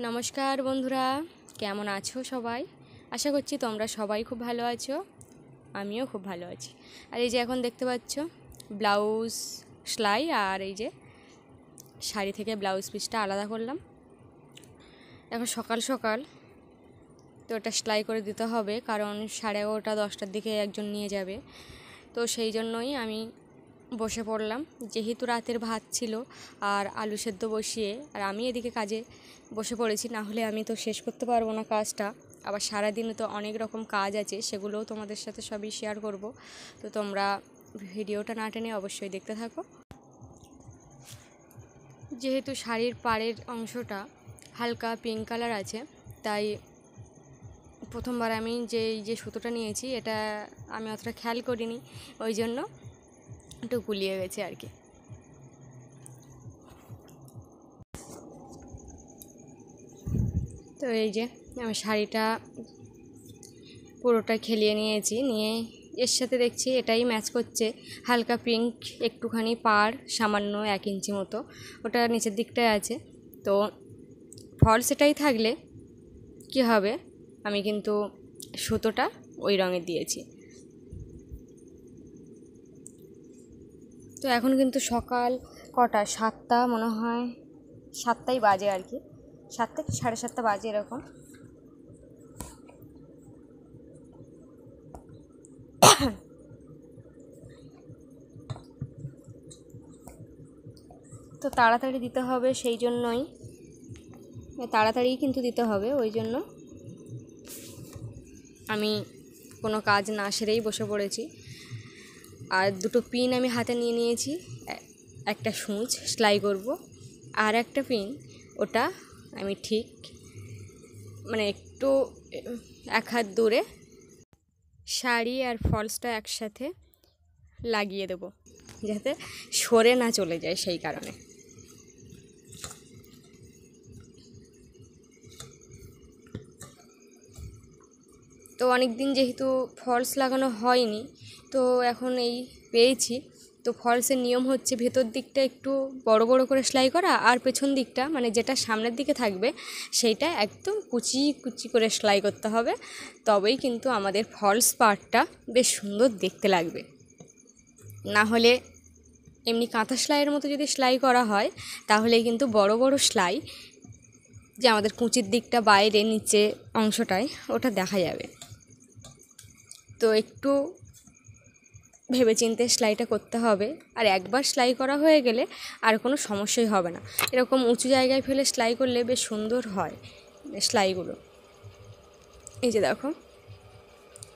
নমস্কার বন্ধুরা, কেমন আছো সবাই? আশা করছি তোমরা সবাই খুব ভালো আছো, আমিও খুব ভালো আছি। আর এই যে এখন দেখতে পাচ্ছ ব্লাউজ সেলাই, আর এই যে শাড়ি থেকে ব্লাউজ পিসটা আলাদা করলাম। এখন সকাল সকাল তো এটা সেলাই করে দিতে হবে, কারণ 11:30 10টার দিকে একজন নিয়ে যাবে। তো সেই জন্যই আমি বসে পড়লাম, যেহেতু রাতের ভাত ছিল আর আলু সেদ্ধ বসিয়ে, আর আমি এদিকে কাজে বসে পড়েছি। না হলে আমি তো শেষ করতে পারবো না কাজটা। আবার সারাদিনে তো অনেক রকম কাজ আছে, সেগুলোও তোমাদের সাথে সবই শেয়ার করব। তো তোমরা ভিডিওটা না টেনে অবশ্যই দেখতে থাকো। যেহেতু শাড়ির পাড়ের অংশটা হালকা পিঙ্ক কালার আছে, তাই প্রথমবার আমি যে সুতোটা নিয়েছি এটা আমি অতটা খেয়াল করিনি, ওই জন্য একটু গুলিয়ে গেছে আর কি। তো এই যে আমি শাড়িটা পুরোটা খেলিয়ে নিয়েছি, নিয়ে এর সাথে দেখছি এটাই ম্যাচ করছে, হালকা পিঙ্ক, একটুখানি পাড় সামান্য 1 ইঞ্চি মতো, ওটা নিচের দিকটায় আছে। তো ফলস এটাই থাকলে কি হবে, আমি কিন্তু সুতোটা ওই রঙের দিয়েছি। তো এখন কিন্তু সকাল কটা, 7টা মনে হয়, 7টাই বাজে আর কি, 7টা কি 7:30 বাজে এরকম। তো তাড়াতাড়ি দিতে হবে, সেই জন্যই তাড়াতাড়ি কিন্তু দিতে হবে, ওই জন্য আমি কোনো কাজ না সেরেই বসে পড়েছি। আর 2টো পিন আমি হাতে নিয়ে নিয়েছি, একটা সূচ সেলাই করব, আর একটা পিন ওটা আমি ঠিক মানে একটু 1 হাত দূরে শাড়ি আর ফলসটা একসাথে লাগিয়ে দেব, যাতে সরে না চলে যায়, সেই কারণে। তো অনেক দিন যেহেতু ফলস লাগানো হয়নি, তো এখন এই পেয়েছি। তো ফলসের নিয়ম হচ্ছে ভেতর দিকটা একটু বড় বড় করে সেলাই করা, আর পেছন দিকটা মানে যেটা সামনের দিকে থাকবে সেইটা একদম কুচি কুচি করে সেলাই করতে হবে, তবেই কিন্তু আমাদের ফলস পার্টটা বেশ সুন্দর দেখতে লাগবে। না হলে এমনি কাঁথা সেলাইয়ের মতো যদি সেলাই করা হয়, তাহলে কিন্তু বড় বড় সেলাই, যে আমাদের কুচির দিকটা বাইরে নিচে অংশটায় ওটা দেখা যাবে। তো একটু ভেবেচিন্তে সেলাইটা করতে হবে, আর একবার সেলাই করা হয়ে গেলে আর কোনো সমস্যাই হবে না। এরকম উঁচু জায়গায় ফেলে সেলাই করলে বেশ সুন্দর হয় সেলাইগুলো। এই যে দেখো,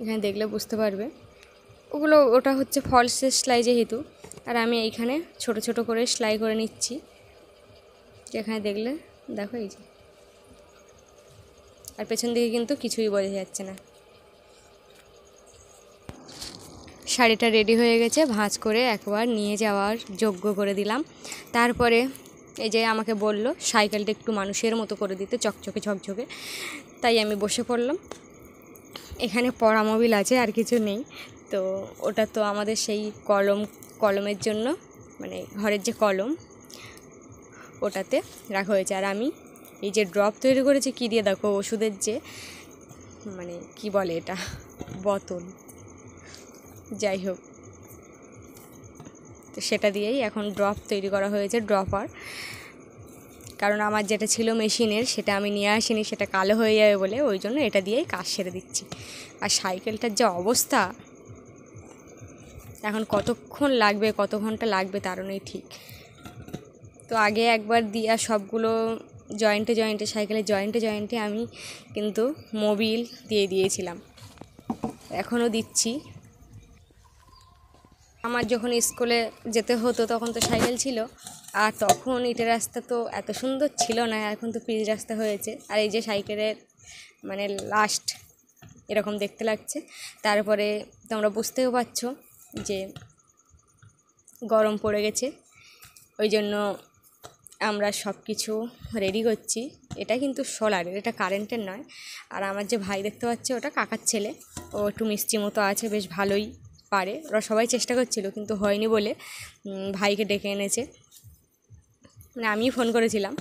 এখানে দেখলে বুঝতে পারবে, ওটা হচ্ছে ফলসের সেলাই যেহেতু, আর আমি এইখানে ছোট ছোট করে সেলাই করে নিচ্ছি, যেখানে দেখলে দেখো এই যে, আর পেছন দিকে কিন্তু কিছুই বোঝা যাচ্ছে না। শাড়িটা রেডি হয়ে গেছে, ভাঁজ করে একবার নিয়ে যাওয়ার যোগ্য করে দিলাম। তারপরে এই যে আমাকে বলল সাইকেলটা একটু মানুষের মতো করে দিতে, চকচকে ঝকঝকে, তাই আমি বসে পড়লাম। এখানে পড়া মোবিল আছে, আর কিছু নেই। তো ওটা তো আমাদের সেই কলমের জন্য, মানে ঘরের যে কলম ওটাতে রাখা হয়েছে। আর আমি এই যে ড্রপ তৈরি করেছি, কী দিয়ে দেখো, ওষুধের যে মানে কি বলে এটা, বোতল, যাই হোক, তো সেটা দিয়েই এখন ড্রপ তৈরি করা হয়েছে, ড্রপার। কারণ আমার যেটা ছিল মেশিনের, সেটা আমি নিয়ে আসিনি, সেটা কালো হয়ে যাবে বলে, ওই জন্য এটা দিয়েই কাজ সেরে দিচ্ছি। আর সাইকেলটার যে অবস্থা, এখন কতক্ষণ লাগবে, কত ঘন্টা লাগবে তারও নেই ঠিক। তো আগে একবার দিয়া সবগুলো জয়েন্টে সাইকেলের জয়েন্টে আমি কিন্তু মোবিল দিয়ে দিয়েছিলাম, এখনও দিচ্ছি। আমার যখন স্কুলে যেতে হতো তখন তো সাইকেল ছিল, আর তখন ইটের রাস্তা তো এত সুন্দর ছিল না, এখন তো পিচ রাস্তা হয়েছে। আর এই যে সাইকেলের মানে লাস্ট এরকম দেখতে লাগছে। তারপরে তোমরা বুঝতেও পারছো যে গরম পড়ে গেছে, ওই জন্য আমরা সব কিছু রেডি করছি। এটা কিন্তু সোলারের, এটা কারেন্টের নয়। আর আমার যে ভাই দেখতে পাচ্ছে, ওটা কাকার ছেলে, ও একটু মিষ্টি মতো আছে, বেশ ভালোই পারে। ওরা সবাই চেষ্টা করছিল, কিন্তু হয়নি বলে ভাইকে ডেকে এনেছে, মানে আমিই ফোন করেছিলাম।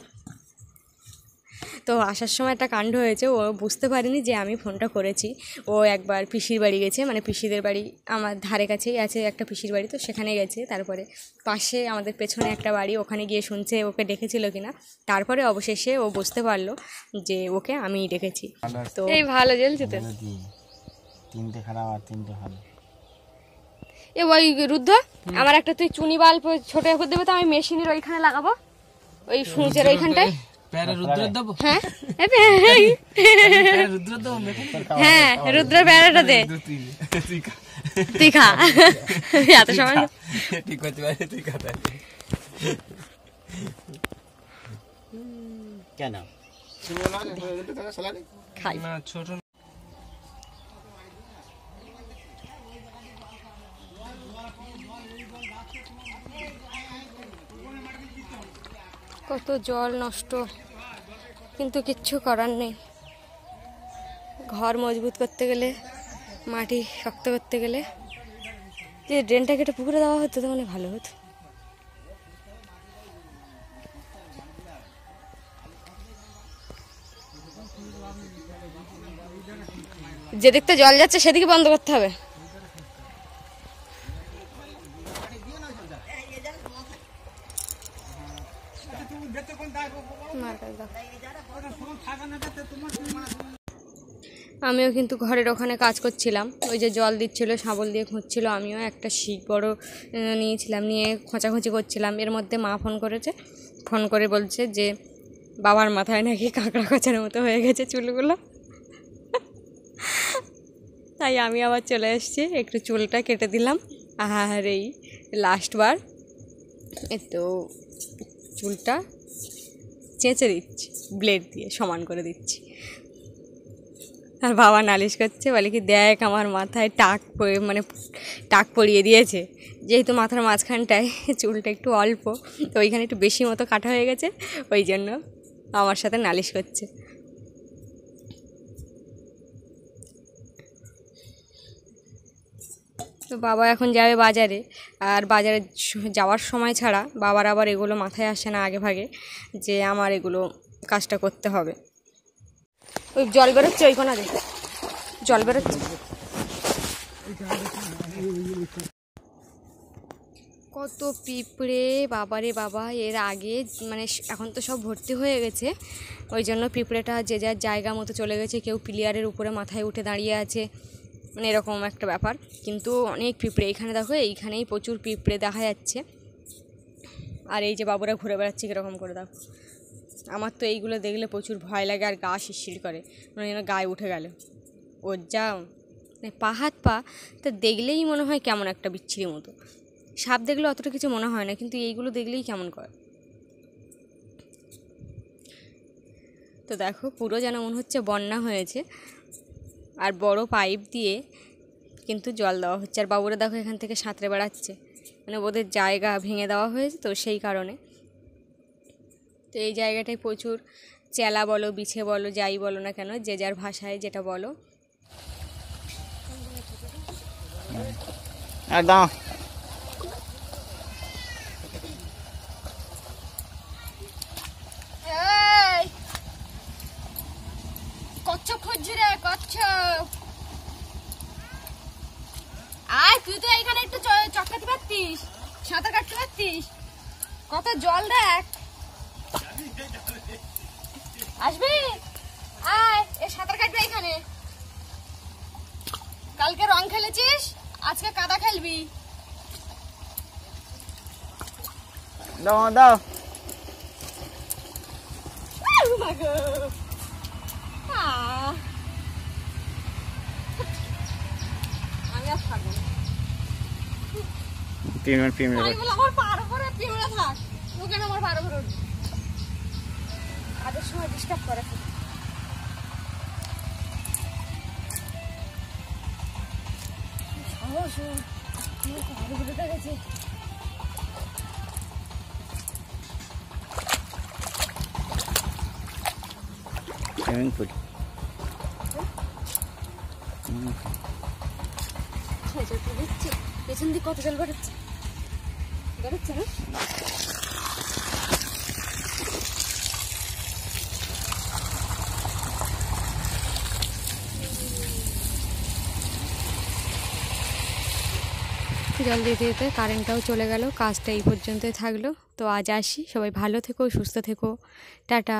তো আসার সময় একটা কাণ্ড হয়েছে, ও বুঝতে পারিনি যে আমি ফোনটা করেছি। ও একবার পিসির বাড়ি গেছে, মানে পিসিদের বাড়ি আমার ধারে কাছেই আছে একটা পিসির বাড়ি, তো সেখানে গেছে। তারপরে পাশে আমাদের পেছনে একটা বাড়ি, ওখানে গিয়ে শুনছে ওকে ডেকেছিল কিনা। তারপরে অবশেষে ও বুঝতে পারলো যে ওকে আমিই ডেকেছি। তো এই ভালো জ্বলছে তো, 3টে খারাপ আর 3টে ভালো। এ ওই রুদ্ধ, আমার একটা তুই চুনি বাল্ব ছোট করে দেবে তো, আমি মেশিনের ওইখানে লাগাবো, ওই সূচের ওইখানটায়। হ্যাঁ হ্যাঁ, রুদ্র প্যারাটা দে, তুই খা। এত সময় ঠিক করতে পারে, তুই খা। কেন খাই ছোট কত জল নষ্ট, কিন্তু কিচ্ছু করার নেই। ঘর মজবুত করতে গেলে, মাটি শক্ত করতে গেলে যে ড্রেনটা কেটে পুকুরে দেওয়া হতো তো মানে ভালো হতো। যেদিকটা জল যাচ্ছে সেদিকে বন্ধ করতে হবে। আমিও কিন্তু ঘরের ওখানে কাজ করছিলাম, ওই যে জল দিচ্ছিল, শাবল দিয়ে খুঁজছিল, আমিও একটা শিক বড় নিয়েছিলাম, নিয়ে খোঁচাখুঁচি করছিলাম। এর মধ্যে মা ফোন করেছে, ফোন করে বলছে যে বাবার মাথায় নাকি কাঁকড়া খোঁচার মতো হয়ে গেছে চুলগুলো। তাই আমি আবার চলে এসেছি, একটু চুলটা কেটে দিলাম। আর এই লাস্টবার একটু চুলটা চেঁচে দিচ্ছি, ব্লেড দিয়ে সমান করে দিচ্ছি। আর বাবা নালিশ করছে, বলে কি দেখ আমার মাথায় মানে টাক পরিয়ে দিয়েছে। যেহেতু মাথার মাঝখানটায় চুলটা একটু অল্প, তো ওইখানে একটু বেশি মতো কাটা হয়ে গেছে, ওই জন্য আমার সাথে নালিশ করছে। তো বাবা এখন যাবে বাজারে, আর বাজারে যাওয়ার সময় ছাড়া বাবার আবার এগুলো মাথায় আসে না আগে ভাগে, যে আমার এগুলো কাজটা করতে হবে। ওই জল বেরোচ্ছে, ওই কোনা দেখ জল বেরোচ্ছে। কত পিঁপড়ে বাবারে বাবা! এর আগে মানে এখন তো সব ভর্তি হয়ে গেছে, ওই জন্য পিঁপড়েটা যে যার জায়গা মতো চলে গেছে। কেউ পিলিয়ারের উপরে মাথায় উঠে দাঁড়িয়ে আছে, মানে এরকম একটা ব্যাপার। কিন্তু অনেক পিঁপড়ে এখানে দেখো, এইখানেই প্রচুর পিঁপড়ে দেখা যাচ্ছে। আর এই যে বাবুরা ঘুরে বেড়াচ্ছে কীরকম করে দেখো। আমার তো এইগুলো দেখলে প্রচুর ভয় লাগে, আর গা শিরশির করে, মানে যেন গায়ে উঠে গেল। ওর যা পা হাত পা, তো দেখলেই মনে হয় কেমন একটা বিচ্ছিরি মতো। সাপ দেখলে অতটা কিছু মনে হয় না, কিন্তু এইগুলো দেখলেই কেমন করে। তো দেখো পুরো যেন মনে হচ্ছে বন্যা হয়েছে, আর বড় পাইপ দিয়ে কিন্তু জল দেওয়া হচ্ছে। আর বাবুরা দেখো এখান থেকে সাঁতরে বেড়াচ্ছে, মানে ওদের জায়গা ভেঙে দেওয়া হয়েছে তো সেই কারণে। তো এই জায়গাটায় প্রচুর চেলা বলো, বিছে বলো, যাই বলো না কেন, যে যার ভাষায় যেটা বলো। একদম কচ্ছপ খুঁজছি রে, কচ্ছপ। আয় তুই তো এখানে একটু চটকাতে পারতিস, সাঁতার কাটতে পারতিস। কত জল দেখ, আসবি? আয়, এ সাঁতার কাটবে এখানে। কালকে রং খেলেছিস, আজকে কাদা খেলবি। দাও দাও। আমি আর থাকবো না। 3 মিনিট আমার পার উপরে পিঁপড়ে থাক, ওখানে আমার পার উপরে উঠবি। কাজের সময় ডিস্টার্ব করে। সুইমিং পুল পেছন দিকে কত জল বেরোচ্ছে, বেরোচ্ছে না? জল দিতে দিতে কারেন্টটাও চলে গেল, কাজটা এই পর্যন্তই থাকলো। তো আজ আসি, সবাই ভালো থেকো, সুস্থ থেকো, টাটা।